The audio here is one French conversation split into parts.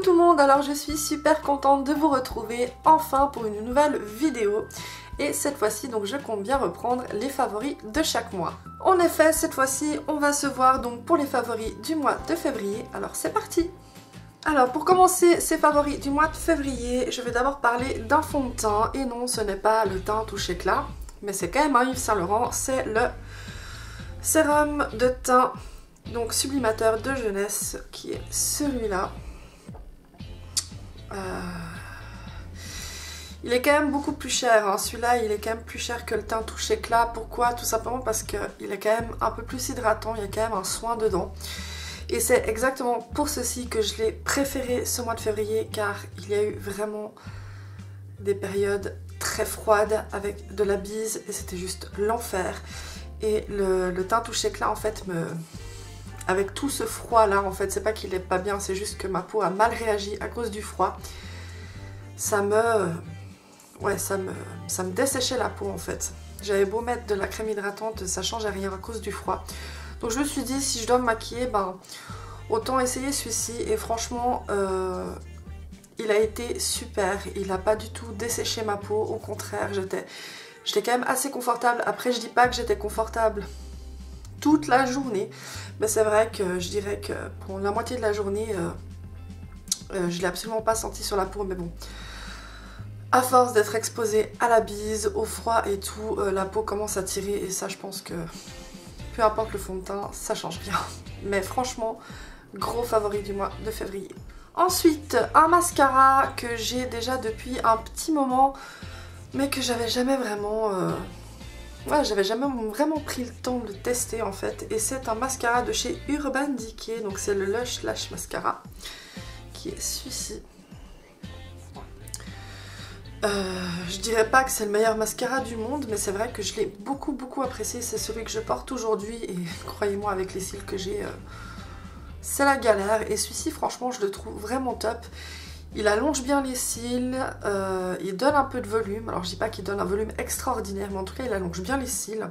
tout le monde, alors je suis super contente de vous retrouver enfin pour une nouvelle vidéo. Et cette fois-ci, donc je compte bien reprendre les favoris de chaque mois. En effet, cette fois-ci, on va se voir donc pour les favoris du mois de février. Alors c'est parti! Alors pour commencer ces favoris du mois de février, je vais d'abord parler d'un fond de teint. Et non, ce n'est pas le teint touche éclat, mais c'est quand même un Yves Saint Laurent, c'est le sérum de teint, donc sublimateur de jeunesse, qui est celui-là. Il est quand même beaucoup plus cher, hein. Celui-là il est quand même plus cher que le teint touche éclat. Pourquoi? Tout simplement parce qu'il est quand même un peu plus hydratant, il y a quand même un soin dedans. Et c'est exactement pour ceci que je l'ai préféré ce mois de février, car il y a eu vraiment des périodes très froides avec de la bise et c'était juste l'enfer. Et le teint touche éclat en fait avec tout ce froid là, en fait c'est pas qu'il est pas bien, c'est juste que ma peau a mal réagi à cause du froid. Ça me desséchait la peau en fait. J'avais beau mettre de la crème hydratante, ça changeait rien à cause du froid. Donc je me suis dit, si je dois me maquiller, ben autant essayer celui-ci. Et franchement, il a été super. Il n'a pas du tout desséché ma peau, au contraire, j'étais quand même assez confortable. Après, je dis pas que j'étais confortable toute la journée, mais c'est vrai que je dirais que pour la moitié de la journée, je l'ai absolument pas senti sur la peau, mais bon. À force d'être exposée à la bise, au froid et tout, la peau commence à tirer et ça je pense que peu importe le fond de teint, ça change rien. Mais franchement, gros favori du mois de février. Ensuite, un mascara que j'ai déjà depuis un petit moment, mais que j'avais jamais vraiment... j'avais jamais vraiment pris le temps de le tester en fait. Et c'est un mascara de chez Urban Decay, donc c'est le Lush Lash Mascara, qui est celui-ci. Je dirais pas que c'est le meilleur mascara du monde, mais c'est vrai que je l'ai beaucoup apprécié. C'est celui que je porte aujourd'hui et croyez-moi, avec les cils que j'ai, c'est la galère. Et celui-ci franchement je le trouve vraiment top. Il allonge bien les cils, il donne un peu de volume. Alors je dis pas qu'il donne un volume extraordinaire, mais en tout cas il allonge bien les cils.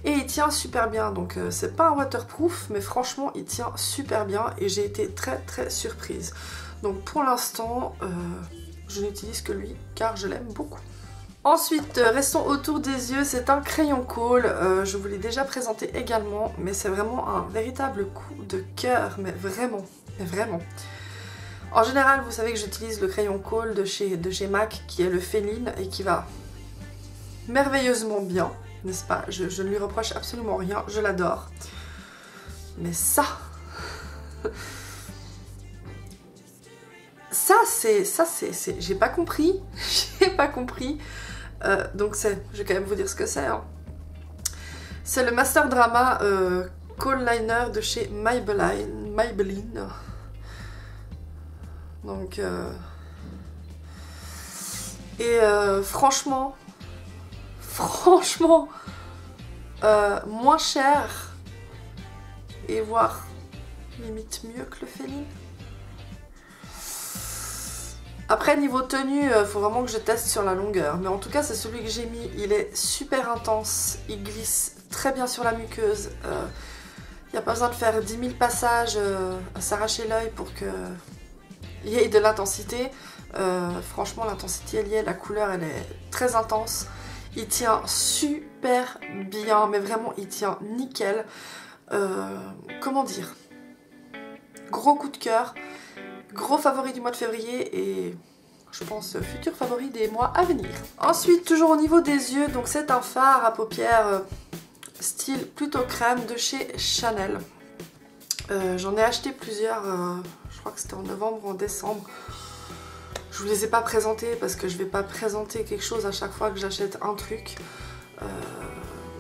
Et il tient super bien, donc c'est pas un waterproof, mais franchement il tient super bien et j'ai été très surprise. Donc pour l'instant... je n'utilise que lui car je l'aime beaucoup. Ensuite, restons autour des yeux, c'est un crayon Kohl. Je vous l'ai déjà présenté également, mais c'est vraiment un véritable coup de cœur, mais vraiment. En général, vous savez que j'utilise le crayon Kohl de chez MAC, qui est le Féline, et qui va merveilleusement bien, n'est-ce pas? Je ne lui reproche absolument rien, je l'adore. Mais ça... Ça c'est, j'ai pas compris, donc je vais quand même vous dire ce que c'est. Hein. C'est le Master Drama Kohl Liner de chez Maybelline. Donc, franchement, moins cher et voire limite mieux que le Féline. Après niveau tenue, faut vraiment que je teste sur la longueur, mais en tout cas c'est celui que j'ai mis, il est super intense, il glisse très bien sur la muqueuse, il n'y a pas besoin de faire 10 000 passages à s'arracher l'œil pour qu'il y ait de l'intensité. Franchement l'intensité elle y est, la couleur elle est très intense, il tient super bien, mais vraiment il tient nickel. Comment dire, gros coup de cœur. Gros favori du mois de février et je pense futur favori des mois à venir. Ensuite, toujours au niveau des yeux, donc c'est un fard à paupières style plutôt crème de chez Chanel. J'en ai acheté plusieurs, je crois que c'était en novembre ou en décembre. Je vous les ai pas présentés parce que je vais pas présenter quelque chose à chaque fois que j'achète un truc.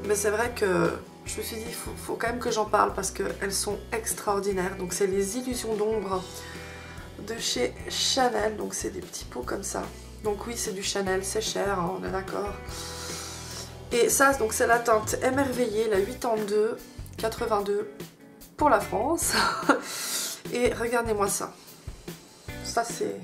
Mais c'est vrai que je me suis dit, faut quand même que j'en parle parce qu'elles sont extraordinaires. Donc c'est les illusions d'ombre de chez Chanel, donc c'est des petits pots comme ça. Donc oui, c'est du Chanel, c'est cher, hein, on est d'accord. Et ça, donc c'est la teinte émerveillée, la 82 pour la France. Et regardez-moi ça. Ça c'est...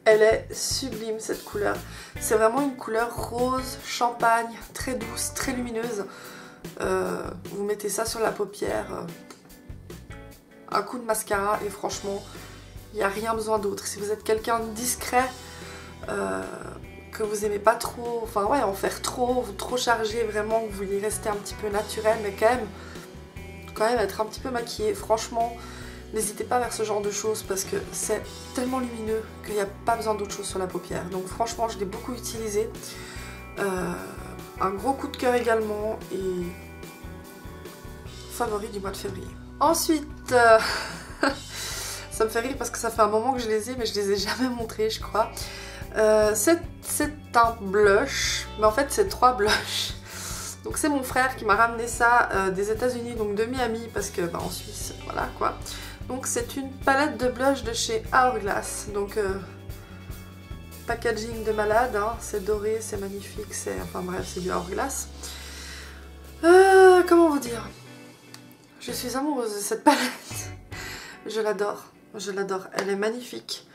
Elle est sublime cette couleur. C'est vraiment une couleur rose, champagne, très douce, très lumineuse. Vous mettez ça sur la paupière... un coup de mascara et franchement, il n'y a rien besoin d'autre. Si vous êtes quelqu'un de discret, que vous aimez pas trop, enfin ouais, en faire trop, vous trop chargé, vraiment, que vous voulez rester un petit peu naturel, mais quand même être un petit peu maquillé, franchement, n'hésitez pas vers ce genre de choses parce que c'est tellement lumineux qu'il n'y a pas besoin d'autre chose sur la paupière. Donc franchement, je l'ai beaucoup utilisé. Un gros coup de cœur également et favori du mois de février. Ensuite, ça me fait rire parce que ça fait un moment que je les ai, mais je les ai jamais montrés, je crois. C'est un blush, mais en fait c'est 3 blushs. Donc c'est mon frère qui m'a ramené ça des États-Unis, donc de Miami, parce que en Suisse, voilà quoi. Donc c'est une palette de blush de chez Hourglass. Donc packaging de malade, hein. C'est doré, c'est magnifique, enfin bref, c'est du Hourglass. Comment vous dire? Je suis amoureuse de cette palette. Je l'adore, je l'adore. Elle est magnifique.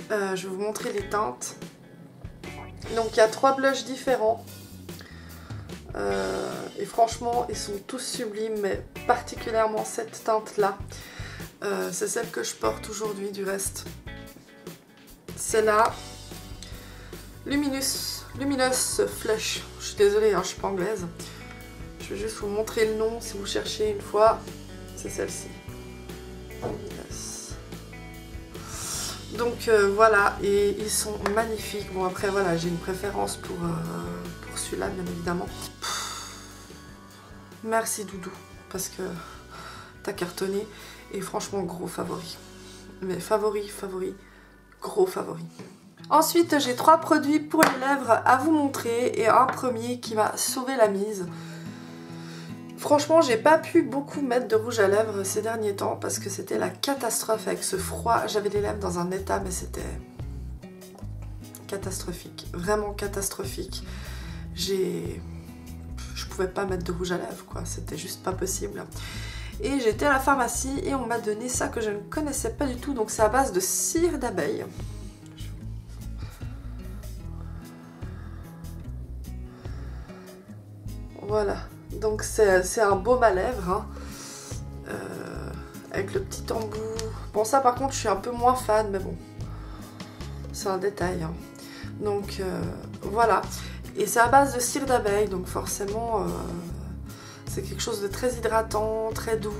Je vais vous montrer les teintes. Donc il y a 3 blushs différents. Et franchement, ils sont tous sublimes, mais particulièrement cette teinte-là. C'est celle que je porte aujourd'hui du reste. C'est la Luminous Flush. Je suis désolée, hein, je suis pas anglaise. Je vais juste vous montrer le nom si vous cherchez une fois. C'est celle-ci. Donc voilà, et ils sont magnifiques. Bon après voilà, j'ai une préférence pour celui-là bien évidemment. Merci Doudou, parce que t'as cartonné. Et franchement, gros favori. Mais favori, gros favori. Ensuite, j'ai 3 produits pour les lèvres à vous montrer. Et un premier qui m'a sauvé la mise. Franchement, j'ai pas pu beaucoup mettre de rouge à lèvres ces derniers temps parce que c'était la catastrophe avec ce froid. J'avais les lèvres dans un état, mais c'était catastrophique. Vraiment catastrophique. Je pouvais pas mettre de rouge à lèvres, quoi. C'était juste pas possible. Et j'étais à la pharmacie et on m'a donné ça que je ne connaissais pas du tout. Donc c'est à base de cire d'abeille. Voilà. Donc c'est un baume à lèvres, hein. Avec le petit embout. Bon ça par contre je suis un peu moins fan, mais bon. C'est un détail, hein. Donc voilà. Et c'est à base de cire d'abeille, donc forcément c'est quelque chose de très hydratant, très doux.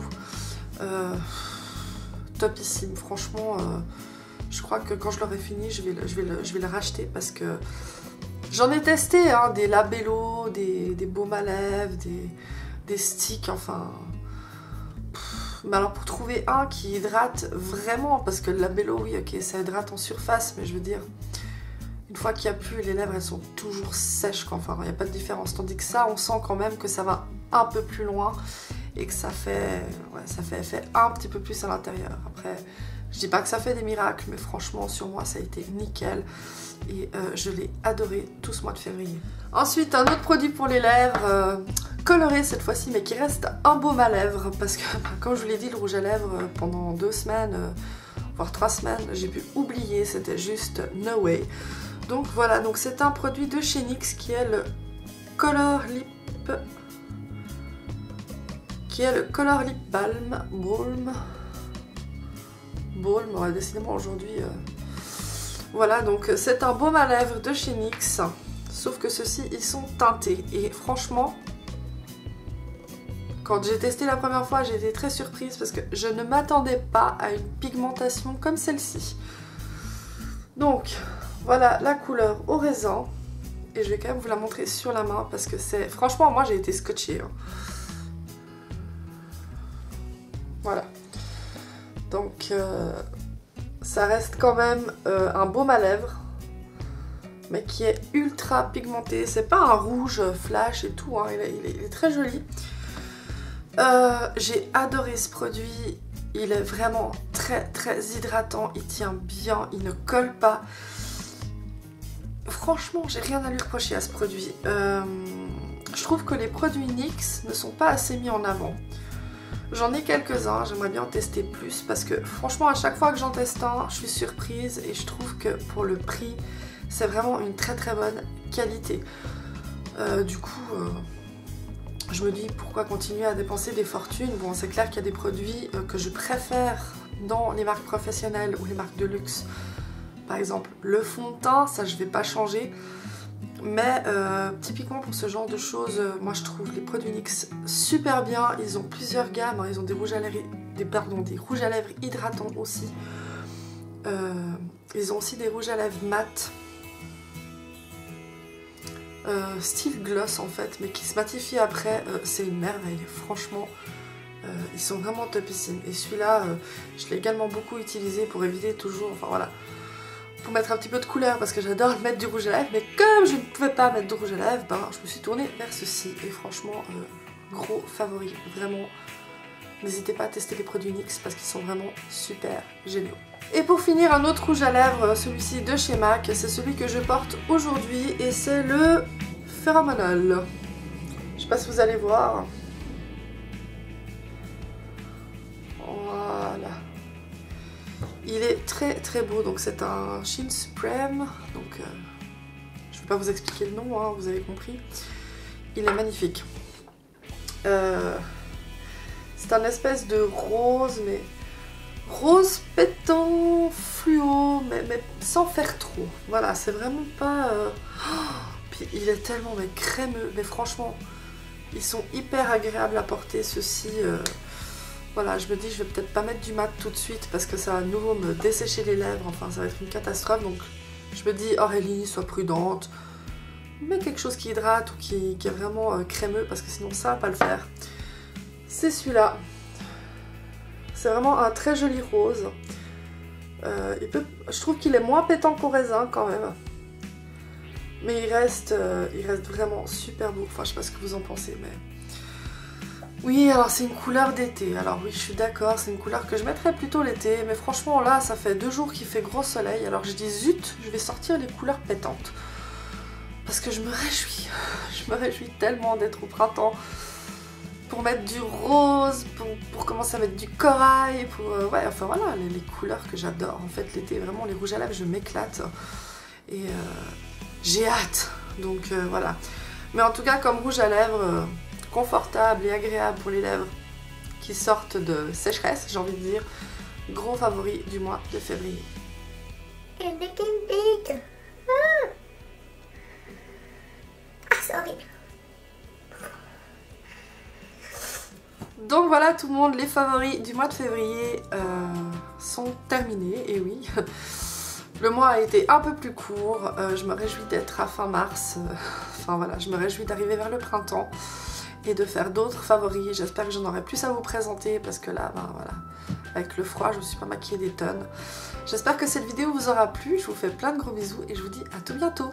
Topissime, franchement. Je crois que quand je l'aurai fini, je vais le racheter parce que j'en ai testé, hein, des labellos, des baumes à lèvres, des sticks, enfin. Mais alors pour trouver un qui hydrate vraiment, parce que le labello, oui, ok, ça hydrate en surface, mais je veux dire, une fois qu'il n'y a plus, les lèvres, elles sont toujours sèches, quoi. Enfin, il n'y a pas de différence. Tandis que ça, on sent quand même que ça va un peu plus loin et que ça fait effet un petit peu plus à l'intérieur. Après, je dis pas que ça fait des miracles, mais franchement, sur moi, ça a été nickel. Et je l'ai adoré tout ce mois de février. Ensuite, un autre produit pour les lèvres, coloré cette fois-ci, mais qui reste un baume à lèvres. Parce que, comme je vous l'ai dit, le rouge à lèvres, pendant 2 semaines, voire 3 semaines, j'ai pu oublier, c'était juste no way. Donc voilà, donc c'est un produit de chez NYX qui est le Color Lip Balm. Ouais, décidément aujourd'hui... Voilà, donc c'est un baume à lèvres de chez NYX, sauf que ceux-ci, ils sont teintés. Et franchement, quand j'ai testé la première fois, j'ai été très surprise parce que je ne m'attendais pas à une pigmentation comme celle-ci. Donc, voilà la couleur au raisin. Et je vais quand même vous la montrer sur la main parce que c'est... Franchement, moi, j'ai été scotchée, hein. Voilà. Donc... ça reste quand même un baume à lèvres, mais qui est ultra pigmenté. C'est pas un rouge flash et tout, hein. Il est très joli. J'ai adoré ce produit. Il est vraiment très hydratant. Il tient bien, il ne colle pas. Franchement, j'ai rien à lui reprocher à ce produit. Je trouve que les produits NYX ne sont pas assez mis en avant. J'en ai quelques-uns, j'aimerais bien en tester plus parce que franchement à chaque fois que j'en teste un, je suis surprise et je trouve que pour le prix, c'est vraiment une très bonne qualité. Du coup, je me dis pourquoi continuer à dépenser des fortunes. Bon, c'est clair qu'il y a des produits que je préfère dans les marques professionnelles ou les marques de luxe. Par exemple, le fond de teint, ça je vais pas changer. Mais typiquement pour ce genre de choses, moi je trouve les produits NYX super bien. Ils ont plusieurs gammes, hein. Ils ont des rouges à lèvres, des rouges à lèvres hydratants aussi. Ils ont aussi des rouges à lèvres mat. Style gloss en fait, mais qui se matifie après. C'est une merveille, franchement. Ils sont vraiment topissimes. Et celui-là, je l'ai également beaucoup utilisé pour éviter toujours, enfin voilà, pour mettre un petit peu de couleur parce que j'adore mettre du rouge à lèvres, mais comme je ne pouvais pas mettre de rouge à lèvres, ben, je me suis tournée vers ceci et franchement gros favori, vraiment n'hésitez pas à tester les produits NYX parce qu'ils sont vraiment super géniaux. Et pour finir, un autre rouge à lèvres, celui-ci de chez MAC, c'est celui que je porte aujourd'hui et c'est le Phéromonal. Je sais pas si vous allez voir. Voilà. Il est très très beau, donc c'est un Sheen Supreme, donc je ne vais pas vous expliquer le nom, hein, vous avez compris. Il est magnifique. C'est un espèce de rose, mais rose pétant, fluo, mais sans faire trop. Voilà, c'est vraiment pas... Puis il est tellement mais crémeux, mais franchement, ils sont hyper agréables à porter, ceux-ci. Voilà, je me dis je vais peut-être pas mettre du mat tout de suite parce que ça va à nouveau me dessécher les lèvres, enfin ça va être une catastrophe, donc je me dis Aurélie, sois prudente, mets quelque chose qui hydrate ou qui est vraiment crémeux parce que sinon ça va pas le faire. C'est celui-là, c'est vraiment un très joli rose, je trouve qu'il est moins pétant qu'au raisin quand même, mais il reste vraiment super beau, enfin je sais pas ce que vous en pensez mais... Oui, alors c'est une couleur d'été, alors oui je suis d'accord, c'est une couleur que je mettrais plutôt l'été, mais franchement là ça fait 2 jours qu'il fait gros soleil, alors je dis zut, je vais sortir les couleurs pétantes. Parce que je me réjouis tellement d'être au printemps, pour mettre du rose, pour commencer à mettre du corail, pour... ouais, enfin voilà, les couleurs que j'adore, en fait l'été, vraiment les rouges à lèvres je m'éclate, et j'ai hâte, donc voilà. Mais en tout cas comme rouge à lèvres... confortable et agréable pour les lèvres qui sortent de sécheresse, j'ai envie de dire, gros favori du mois de février. Sorry. Donc voilà tout le monde, les favoris du mois de février sont terminés, et oui, le mois a été un peu plus court, je me réjouis d'être à fin mars, enfin voilà, je me réjouis d'arriver vers le printemps. Et de faire d'autres favoris, j'espère que j'en aurai plus à vous présenter parce que là, ben voilà, avec le froid, je me suis pas maquillée des tonnes. J'espère que cette vidéo vous aura plu, je vous fais plein de gros bisous et je vous dis à tout bientôt.